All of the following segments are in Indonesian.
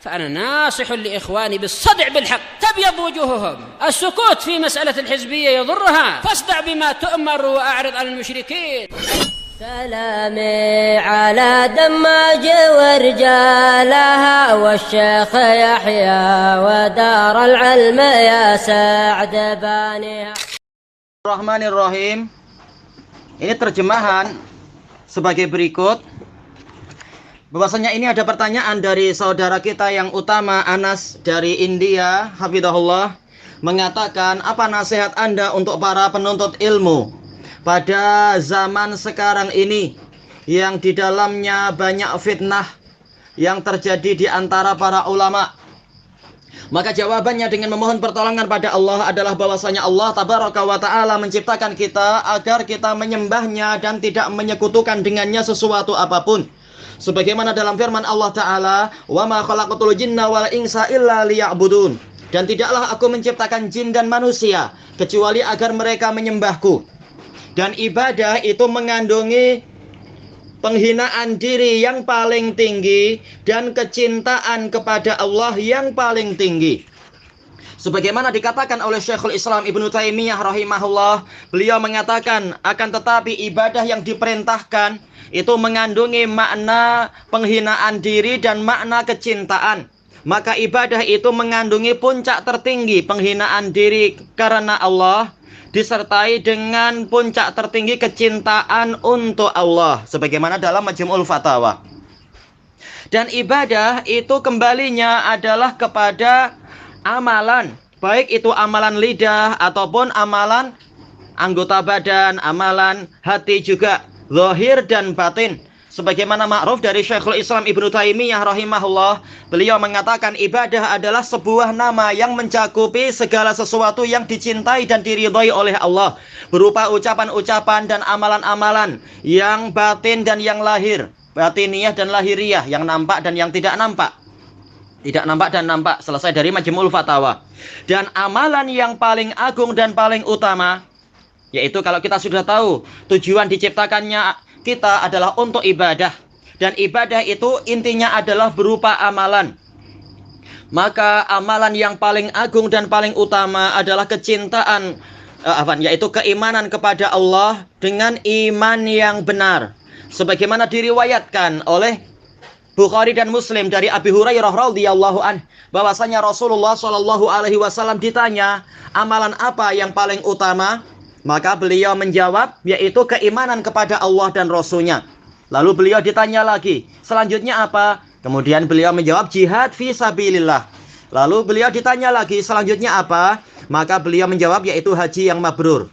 فأنا ناصح لإخواني بالصدع بالحق تبيض وجوههم. السكوت في مسألة الحزبية يضرها، فاصدع بما تؤمر وأعرض عن المشركين. سلامي على دماج ورجالها والشيخ يحيى ودار العلم يا سعد بانيها. Bismillahirrahmanirrahim. Ini terjemahan sebagai berikut. Bahwasanya ini ada pertanyaan dari saudara kita yang utama, Anas dari India, hafizahullah, mengatakan, apa nasihat Anda untuk para penuntut ilmu pada zaman sekarang ini yang di dalamnya banyak fitnah yang terjadi di antara para ulama? Maka jawabannya dengan memohon pertolongan pada Allah adalah bahwasanya Allah tabaraka wa ta'ala menciptakan kita agar kita menyembahnya dan tidak menyekutukan dengannya sesuatu apapun. Sebagaimana dalam firman Allah Ta'ala, wa ma khalaqatul jinna wal insa illa liya'budun. Dan tidaklah aku menciptakan jin dan manusia kecuali agar mereka menyembahku. Dan ibadah itu mengandungi penghinaan diri yang paling tinggi dan kecintaan kepada Allah yang paling tinggi. Sebagaimana dikatakan oleh Syekhul Islam Ibnu Taimiyah rahimahullah, beliau mengatakan, akan tetapi ibadah yang diperintahkan itu mengandungi makna penghinaan diri dan makna kecintaan. Maka ibadah itu mengandungi puncak tertinggi penghinaan diri karena Allah, disertai dengan puncak tertinggi kecintaan untuk Allah, sebagaimana dalam Majmu'ul Fatawa. Dan ibadah itu kembalinya adalah kepada amalan, baik itu amalan lidah ataupun amalan anggota badan, amalan hati juga, zahir dan batin. Sebagaimana ma'ruf dari Syekhul Islam Ibnu Taimiyah rahimahullah, beliau mengatakan ibadah adalah sebuah nama yang mencakupi segala sesuatu yang dicintai dan diridhai oleh Allah, berupa ucapan-ucapan dan amalan-amalan yang batin dan yang lahir, batiniyah dan lahiriah, yang nampak dan yang tidak nampak. Tidak nampak dan nampak, selesai dari Majmu'ul Fatawa. Dan amalan yang paling agung dan paling utama, yaitu kalau kita sudah tahu tujuan diciptakannya kita adalah untuk ibadah, dan ibadah itu intinya adalah berupa amalan. Maka amalan yang paling agung dan paling utama adalah kecintaan, yaitu keimanan kepada Allah dengan iman yang benar. Sebagaimana diriwayatkan oleh Bukhari dan Muslim dari Abi Hurairah radhiyallahu anhu, bahwasanya Rasulullah shallallahu alaihi wasallam ditanya, amalan apa yang paling utama? Maka beliau menjawab, yaitu keimanan kepada Allah dan Rasul-Nya. Lalu beliau ditanya lagi, selanjutnya apa? Kemudian beliau menjawab, jihad fi sabilillah. Lalu beliau ditanya lagi, selanjutnya apa? Maka beliau menjawab, yaitu haji yang mabrur.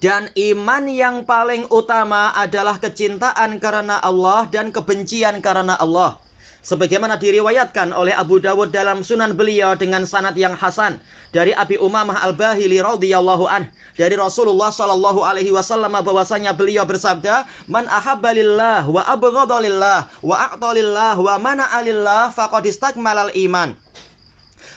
Dan iman yang paling utama adalah kecintaan karena Allah dan kebencian karena Allah. Sebagaimana diriwayatkan oleh Abu Dawud dalam sunan beliau dengan sanad yang hasan dari Abi Umamah Al-Bahili radhiyallahu anhu, dari Rasulullah sallallahu alaihi wasallam, bahwasanya beliau bersabda, man ahabba lillah wa abghadha lillah wa a'ta lillah wa mana'a lillah faqad istakmalal iman.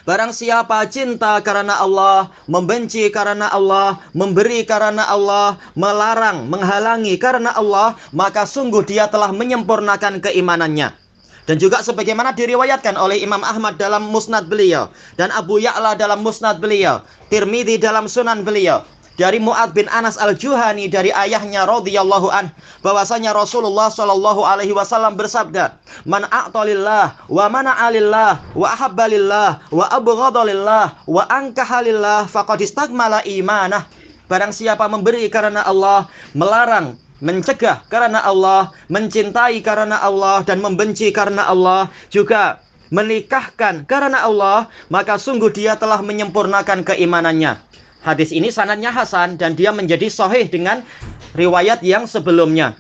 Barang siapa cinta karena Allah, membenci karena Allah, memberi karena Allah, melarang, menghalangi karena Allah, maka sungguh dia telah menyempurnakan keimanannya. Dan juga sebagaimana diriwayatkan oleh Imam Ahmad dalam musnad beliau, dan Abu Ya'la dalam musnad beliau, Tirmidzi dalam sunan beliau, dari Mu'ad bin Anas al-Juhani dari ayahnya radhiyallahu an, bahwasanya Rasulullah shallallahu alaihi wasallam bersabda, man a'talillah wa mana'alillah wa ahabbalillah wa abghadalillah wa ankahalillah faqad istakmala imanah. Barang siapa memberi karena Allah, melarang, mencegah karena Allah, mencintai karena Allah, dan membenci karena Allah, juga menikahkan karena Allah, maka sungguh dia telah menyempurnakan keimanannya. Hadis ini sanadnya hasan dan dia menjadi sahih dengan riwayat yang sebelumnya.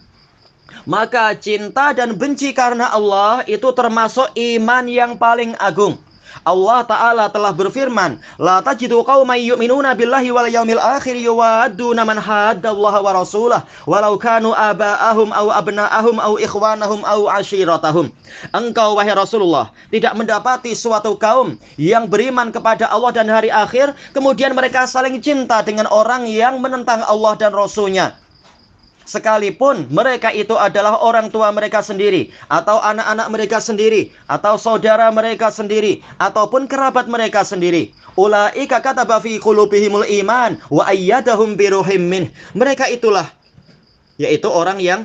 Maka cinta dan benci karena Allah itu termasuk iman yang paling agung. Allah Ta'ala telah berfirman, la tajidu qauman yu'minuna billahi wal yaumil akhir yuwadduna man haddallaha wa rasulah walau kanu aba'ahum au abna'ahum au ikhwanahum au ashiratahum. Engkau wahai Rasulullah tidak mendapati suatu kaum yang beriman kepada Allah dan hari akhir, kemudian mereka saling cinta dengan orang yang menentang Allah dan Rasul-Nya, sekalipun mereka itu adalah orang tua mereka sendiri, atau anak-anak mereka sendiri, atau saudara mereka sendiri, ataupun kerabat mereka sendiri. Ulaika kataba fi qulubihimul iman wa ayyadahum biruhim min. Mereka itulah, yaitu orang yang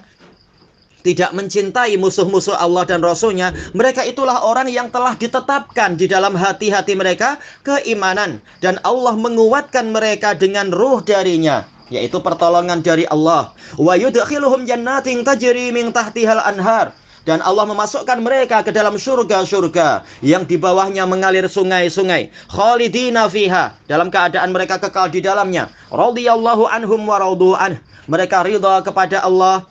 tidak mencintai musuh-musuh Allah dan Rasul-Nya. Mereka itulah orang yang telah ditetapkan di dalam hati-hati mereka keimanan, dan Allah menguatkan mereka dengan ruh darinya, yaitu pertolongan dari Allah. Wa yudkhiluhum jannatin tajri min tahtihal anhar. Dan Allah memasukkan mereka ke dalam surga-surga yang di bawahnya mengalir sungai-sungai. Khalidina fiha, dalam keadaan mereka kekal di dalamnya. Radhiyallahu anhum wa radu an. Mereka ridha kepada Allah.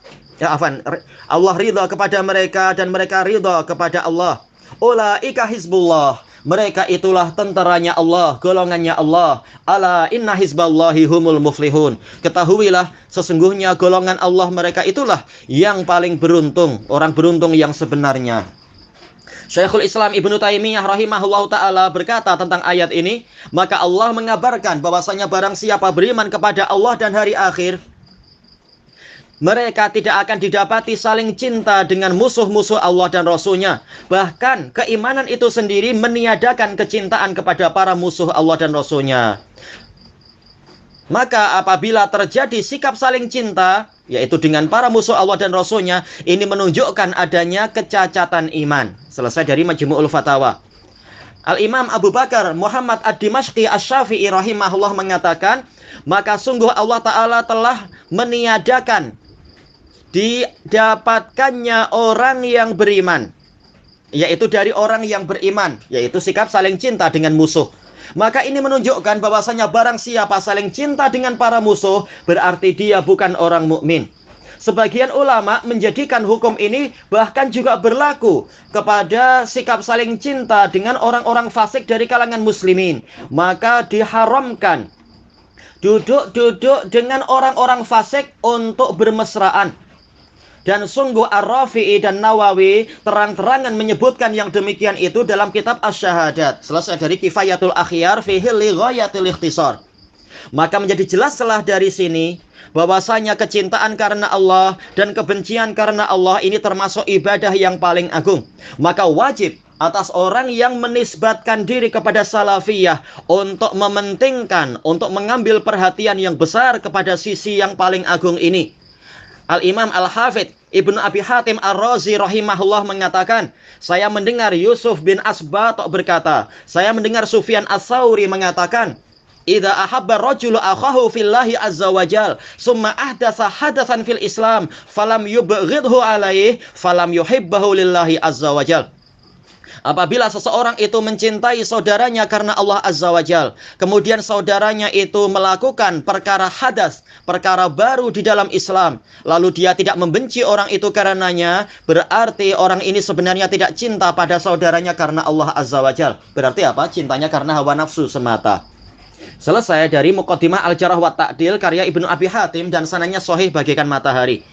Allah ridha kepada mereka dan mereka ridha kepada Allah. Ulaika hizbullah. Mereka itulah tentaranya Allah, golongannya Allah. Ala inna hizballahi humul muflihun. Ketahuilah, sesungguhnya golongan Allah mereka itulah yang paling beruntung, orang beruntung yang sebenarnya. Syekhul Islam Ibnu Taimiyah rahimahullahu ta'ala berkata tentang ayat ini, maka Allah mengabarkan bahwasanya barang siapa beriman kepada Allah dan hari akhir, mereka tidak akan didapati saling cinta dengan musuh-musuh Allah dan Rasul-Nya. Bahkan keimanan itu sendiri meniadakan kecintaan kepada para musuh Allah dan Rasul-Nya. Maka apabila terjadi sikap saling cinta, yaitu dengan para musuh Allah dan Rasul-Nya, ini menunjukkan adanya kecacatan iman. Selesai dari Majmu'ul Fatawa. Al-Imam Abu Bakar Muhammad Ad-Dimashqi Asy-Syafi'i rahimahullah mengatakan, maka sungguh Allah Ta'ala telah meniadakan didapatkannya orang yang beriman, yaitu dari orang yang beriman, yaitu sikap saling cinta dengan musuh. Maka ini menunjukkan bahwasanya barang siapa saling cinta dengan para musuh, berarti dia bukan orang mukmin. Sebagian ulama menjadikan hukum ini bahkan juga berlaku kepada sikap saling cinta dengan orang-orang fasik dari kalangan muslimin. Maka diharamkan duduk-duduk dengan orang-orang fasik untuk bermesraan. Dan sungguh Ar-Rafi'i dan Nawawi terang-terangan menyebutkan yang demikian itu dalam kitab Asy-Syahadat. Selesai dari Kifayatul Akhyar fi Hilli Ghayatil Ikhtisar. Maka menjadi jelaslah dari sini bahwasanya kecintaan karena Allah dan kebencian karena Allah ini termasuk ibadah yang paling agung. Maka wajib atas orang yang menisbatkan diri kepada salafiyah untuk mementingkan, untuk mengambil perhatian yang besar kepada sisi yang paling agung ini. Al-Imam Al-Hafidh Ibnu Abi Hatim Ar-Razi rahimahullah mengatakan, saya mendengar Yusuf bin Asbat berkata, saya mendengar Sufyan Ats-Tsauri mengatakan, idza ahabba rajulu akhahu fillahi azza wajal summa ahdatsa hadatsan fil Islam falam yubghidhu alaihi falam yuhibbahu lillahi azza wajal. Apabila seseorang itu mencintai saudaranya karena Allah Azza wa Jal, kemudian saudaranya itu melakukan perkara hadas, perkara baru di dalam Islam, lalu dia tidak membenci orang itu karenanya, berarti orang ini sebenarnya tidak cinta pada saudaranya karena Allah Azza wa Jal. Berarti apa? Cintanya karena hawa nafsu semata. Selesai dari Muqaddimah Al-Jarh wa Ta'dil karya Ibnu Abi Hatim dan sanadnya sahih bagaikan matahari.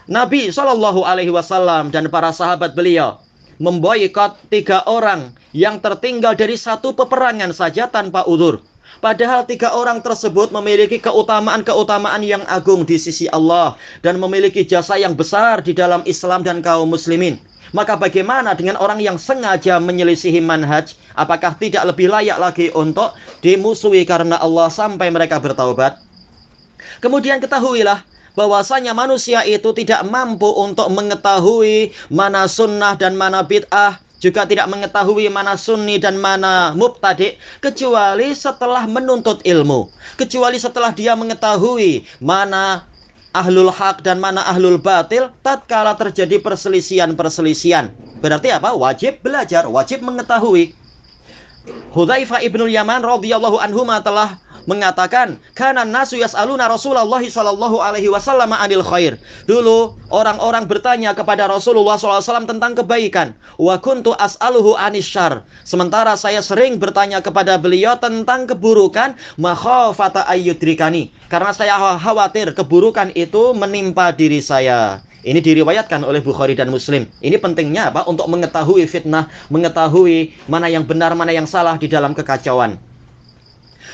Nabi SAW dan para sahabat beliau memboikot 3 orang yang tertinggal dari satu peperangan saja tanpa udzur. Padahal 3 orang tersebut memiliki keutamaan-keutamaan yang agung di sisi Allah dan memiliki jasa yang besar di dalam Islam dan kaum muslimin. Maka bagaimana dengan orang yang sengaja menyelisihi manhaj? Apakah tidak lebih layak lagi untuk dimusuhi karena Allah sampai mereka bertaubat? Kemudian ketahuilah bahwasanya manusia itu tidak mampu untuk mengetahui mana sunnah dan mana bid'ah, juga tidak mengetahui mana sunni dan mana mubtadi', kecuali setelah menuntut ilmu, kecuali setelah dia mengetahui mana ahlul haq dan mana ahlul batil tatkala terjadi perselisihan-perselisihan. Berarti apa? Wajib belajar, wajib mengetahui. Hudzaifah ibnul Yaman radhiyallahu anhuma telah mengatakan, kana nasu yas'aluna Rasulullah sallallahu alaihi wasallam 'anil khair. Dulu orang-orang bertanya kepada Rasulullah SAW tentang kebaikan. Wa kuntu as'aluhu 'anis syarr. Sementara saya sering bertanya kepada beliau tentang keburukan, makhafata ayyudrikani. Karena saya khawatir keburukan itu menimpa diri saya. Ini diriwayatkan oleh Bukhari dan Muslim. Ini pentingnya apa? Untuk mengetahui fitnah, mengetahui mana yang benar, mana yang salah di dalam kekacauan.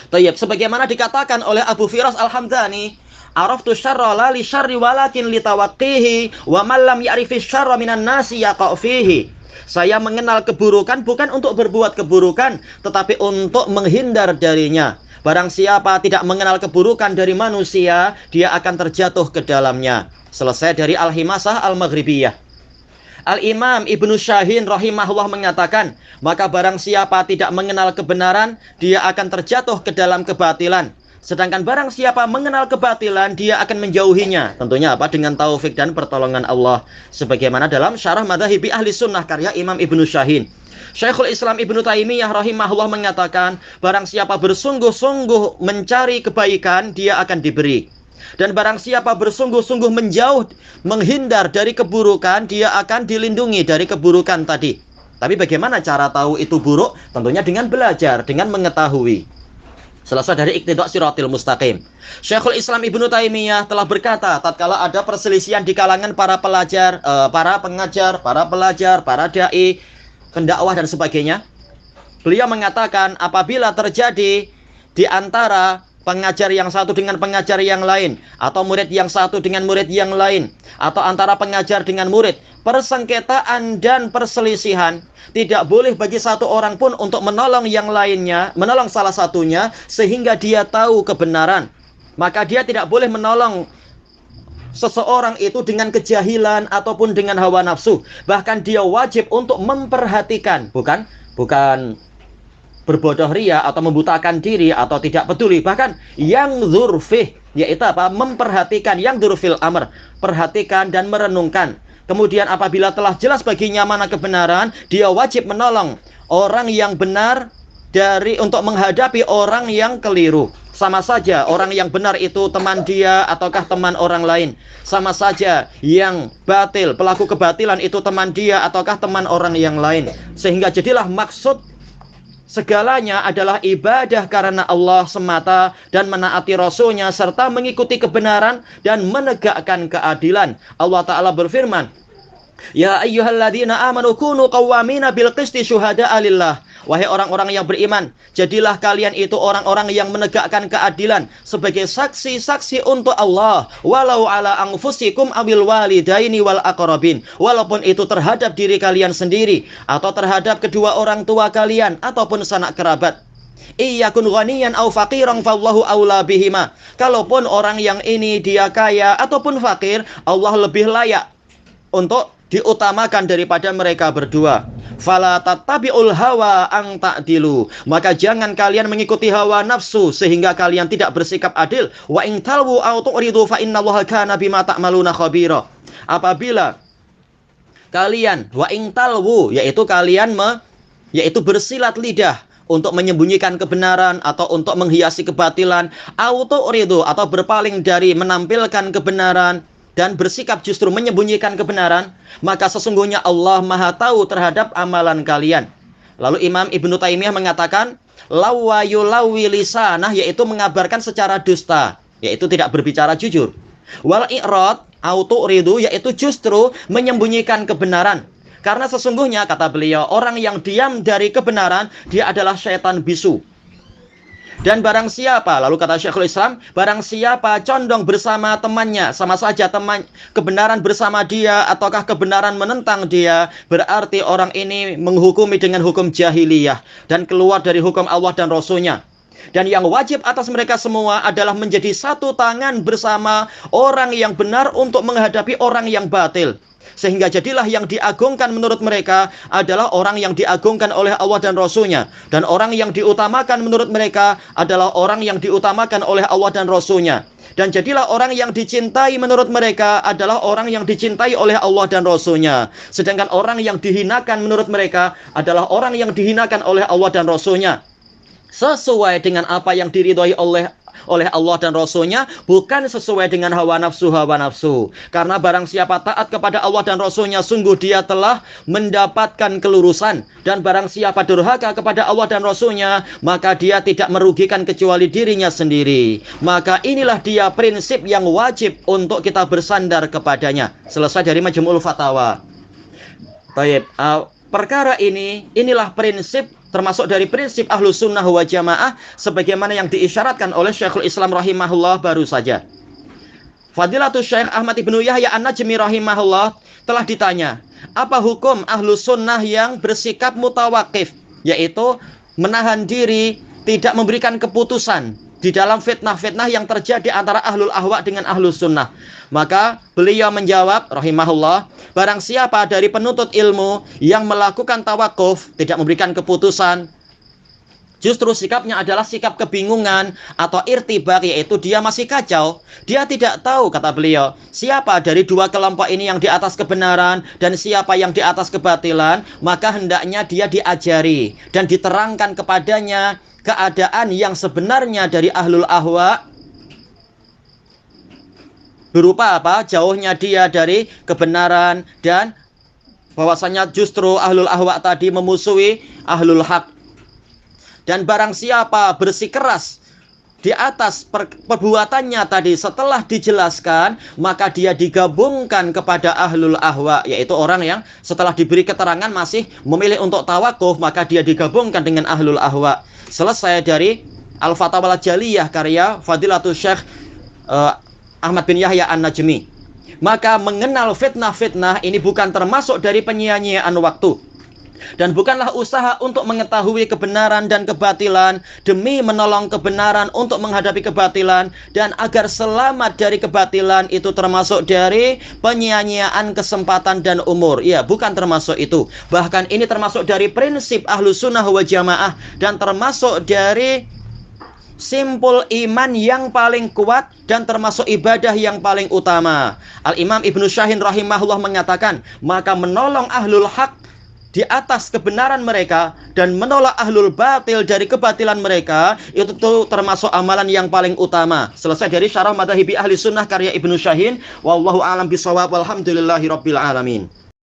Tayyib, sebagaimana dikatakan oleh Abu Firas Al-Hamdani, Araftu syarra la li syarri walakin li tawaqqihi wa man lam ya'rifi syarra minan nasi yaqa' fihi. Saya mengenal keburukan bukan untuk berbuat keburukan, tetapi untuk menghindar darinya. Barang siapa tidak mengenal keburukan dari manusia, dia akan terjatuh ke dalamnya. Selesai dari Al-Himasah Al-Maghribiyah. Al-Imam Ibnu Syahin rahimahullah mengatakan, maka barang siapa tidak mengenal kebenaran, dia akan terjatuh ke dalam kebatilan. Sedangkan barang siapa mengenal kebatilan, dia akan menjauhinya. Tentunya apa? Dengan taufik dan pertolongan Allah. Sebagaimana dalam Syarah Madhahibi Ahli Sunnah karya Imam Ibnu Syahin. Syekhul Islam Ibnu Taimiyah rahimahullah mengatakan, barang siapa bersungguh-sungguh mencari kebaikan, dia akan diberi. Dan barang siapa bersungguh-sungguh menjauh, menghindar dari keburukan, dia akan dilindungi dari keburukan tadi. Tapi bagaimana cara tahu itu buruk? Tentunya dengan belajar, dengan mengetahui. Selesai dari Iqtida' Shiratil Mustaqim. Syekhul Islam Ibnu Taimiyah telah berkata, tatkala ada perselisihan di kalangan para pelajar, para pengajar, para pelajar, para dai, pendakwah dan sebagainya. Beliau mengatakan, apabila terjadi di antara pengajar yang satu dengan pengajar yang lain, atau murid yang satu dengan murid yang lain, atau antara pengajar dengan murid, persengketaan dan perselisihan, tidak boleh bagi satu orang pun untuk menolong yang lainnya, menolong salah satunya, sehingga dia tahu kebenaran. Maka dia tidak boleh menolong seseorang itu dengan kejahilan ataupun dengan hawa nafsu. Bahkan dia wajib untuk memperhatikan, bukan berbodoh ria atau membutakan diri atau tidak peduli. Bahkan yang dzurfih, yaitu apa? Memperhatikan, yang dzurfil amr, perhatikan dan merenungkan. Kemudian apabila telah jelas baginya mana kebenaran, dia wajib menolong orang yang benar untuk menghadapi orang yang keliru. Sama saja orang yang benar itu teman dia ataukah teman orang lain. Sama saja yang batil, pelaku kebatilan itu teman dia ataukah teman orang yang lain. Sehingga jadilah maksud segalanya adalah ibadah karena Allah semata dan menaati Rasulnya serta mengikuti kebenaran dan menegakkan keadilan. Allah Ta'ala berfirman, Ya ayyuhalladzina amanu kunu qawwamina bil qisti syuhada'a lillah. Wahai orang-orang yang beriman, jadilah kalian itu orang-orang yang menegakkan keadilan sebagai saksi-saksi untuk Allah, walau ala anfusikum awil walidaini wal aqrabin, walaupun itu terhadap diri kalian sendiri atau terhadap kedua orang tua kalian ataupun sanak kerabat. Iyakun ghaniyan aw faqiran fallahu aula bihima. Kalaupun orang yang ini dia kaya ataupun fakir, Allah lebih layak untuk diutamakan daripada mereka berdua. Fala tattabi'ul hawa ang ta'dilu. Maka jangan kalian mengikuti hawa nafsu sehingga kalian tidak bersikap adil. Wa in talwu aw tu'ridu fa innallaha kana bima ta'maluna khabira. Apabila kalian wa in talwu, yaitu kalian yaitu bersilat lidah untuk menyembunyikan kebenaran atau untuk menghiasi kebatilan, aw tu'ridu atau berpaling dari menampilkan kebenaran dan bersikap justru menyembunyikan kebenaran, maka sesungguhnya Allah Maha tahu terhadap amalan kalian. Lalu Imam Ibnu Taimiyah mengatakan, lawa yulawi lisanah, yaitu mengabarkan secara dusta, yaitu tidak berbicara jujur. Wal i'rad au tu'ridu, yaitu justru menyembunyikan kebenaran. Karena sesungguhnya kata beliau, orang yang diam dari kebenaran, dia adalah syaitan bisu. Dan barang siapa, lalu kata Syekhul Islam, barang siapa condong bersama temannya, sama saja teman kebenaran bersama dia ataukah kebenaran menentang dia, berarti orang ini menghukumi dengan hukum jahiliyah dan keluar dari hukum Allah dan Rasulnya. Dan yang wajib atas mereka semua adalah menjadi satu tangan bersama orang yang benar untuk menghadapi orang yang batil. Sehingga jadilah yang diagungkan menurut mereka adalah orang yang diagungkan oleh Allah dan Rasulnya. Dan orang yang diutamakan menurut mereka adalah orang yang diutamakan oleh Allah dan Rasulnya. Dan jadilah orang yang dicintai menurut mereka adalah orang yang dicintai oleh Allah dan Rasulnya. Sedangkan orang yang dihinakan menurut mereka adalah orang yang dihinakan oleh Allah dan Rasulnya. Sesuai dengan apa yang diridhoi oleh Allah dan Rasulnya, bukan sesuai dengan hawa nafsu. Karena barang siapa taat kepada Allah dan Rasulnya, sungguh dia telah mendapatkan kelurusan. Dan barang siapa durhaka kepada Allah dan Rasulnya, maka dia tidak merugikan kecuali dirinya sendiri. Maka inilah dia prinsip yang wajib untuk kita bersandar kepadanya. Selesai dari Majmu'ul Fatawa. Baik, perkara inilah prinsip, termasuk dari prinsip Ahlus Sunnah wa Jamaah sebagaimana yang diisyaratkan oleh Syekhul Islam rahimahullah baru saja. Fadilatul Syekh Ahmad Ibnu Yahya An-Najmi rahimahullah telah ditanya, apa hukum ahlu sunnah yang bersikap mutawakif, yaitu menahan diri, tidak memberikan keputusan di dalam fitnah-fitnah yang terjadi antara ahlul ahwa dengan ahlu sunnah. Maka beliau menjawab rahimahullah, barang siapa dari penuntut ilmu yang melakukan tawakuf, tidak memberikan keputusan, justru sikapnya adalah sikap kebingungan atau irtibar, yaitu dia masih kacau. Dia tidak tahu, kata beliau, siapa dari dua kelompok ini yang di atas kebenaran dan siapa yang di atas kebatilan. Maka hendaknya dia diajari dan diterangkan kepadanya keadaan yang sebenarnya dari ahlul ahwa, berupa apa? Jauhnya dia dari kebenaran, dan bahwasanya justru ahlul ahwa tadi memusuhi ahlul haq. Dan barang siapa bersikeras di atas perbuatannya tadi setelah dijelaskan, maka dia digabungkan kepada ahlul ahwa, yaitu orang yang setelah diberi keterangan masih memilih untuk tawakuf, maka dia digabungkan dengan ahlul ahwa. Selesai dari Al-Fatawa Al-Jaliyah karya Fadilatul Syekh Ahmad bin Yahya An-Najmi. Maka mengenal fitnah-fitnah ini bukan termasuk dari penyia-nyiaan waktu, dan bukanlah usaha untuk mengetahui kebenaran dan kebatilan demi menolong kebenaran untuk menghadapi kebatilan, dan agar selamat dari kebatilan itu termasuk dari penyia-nyiaan kesempatan dan umur. Ya, bukan termasuk itu. Bahkan ini termasuk dari prinsip ahlu sunnah wa jamaah, dan termasuk dari simpul iman yang paling kuat, dan termasuk ibadah yang paling utama. Al-Imam Ibnu Syahin rahimahullah mengatakan, maka menolong ahlul haq di atas kebenaran mereka dan menolak ahlul batil dari kebatilan mereka, itu termasuk amalan yang paling utama. Selesai dari Syarah Madhahibi Ahli Sunnah karya Ibnu Syahin. Wallahu a'lam bishawab. Walhamdulillahi rabbil alamin.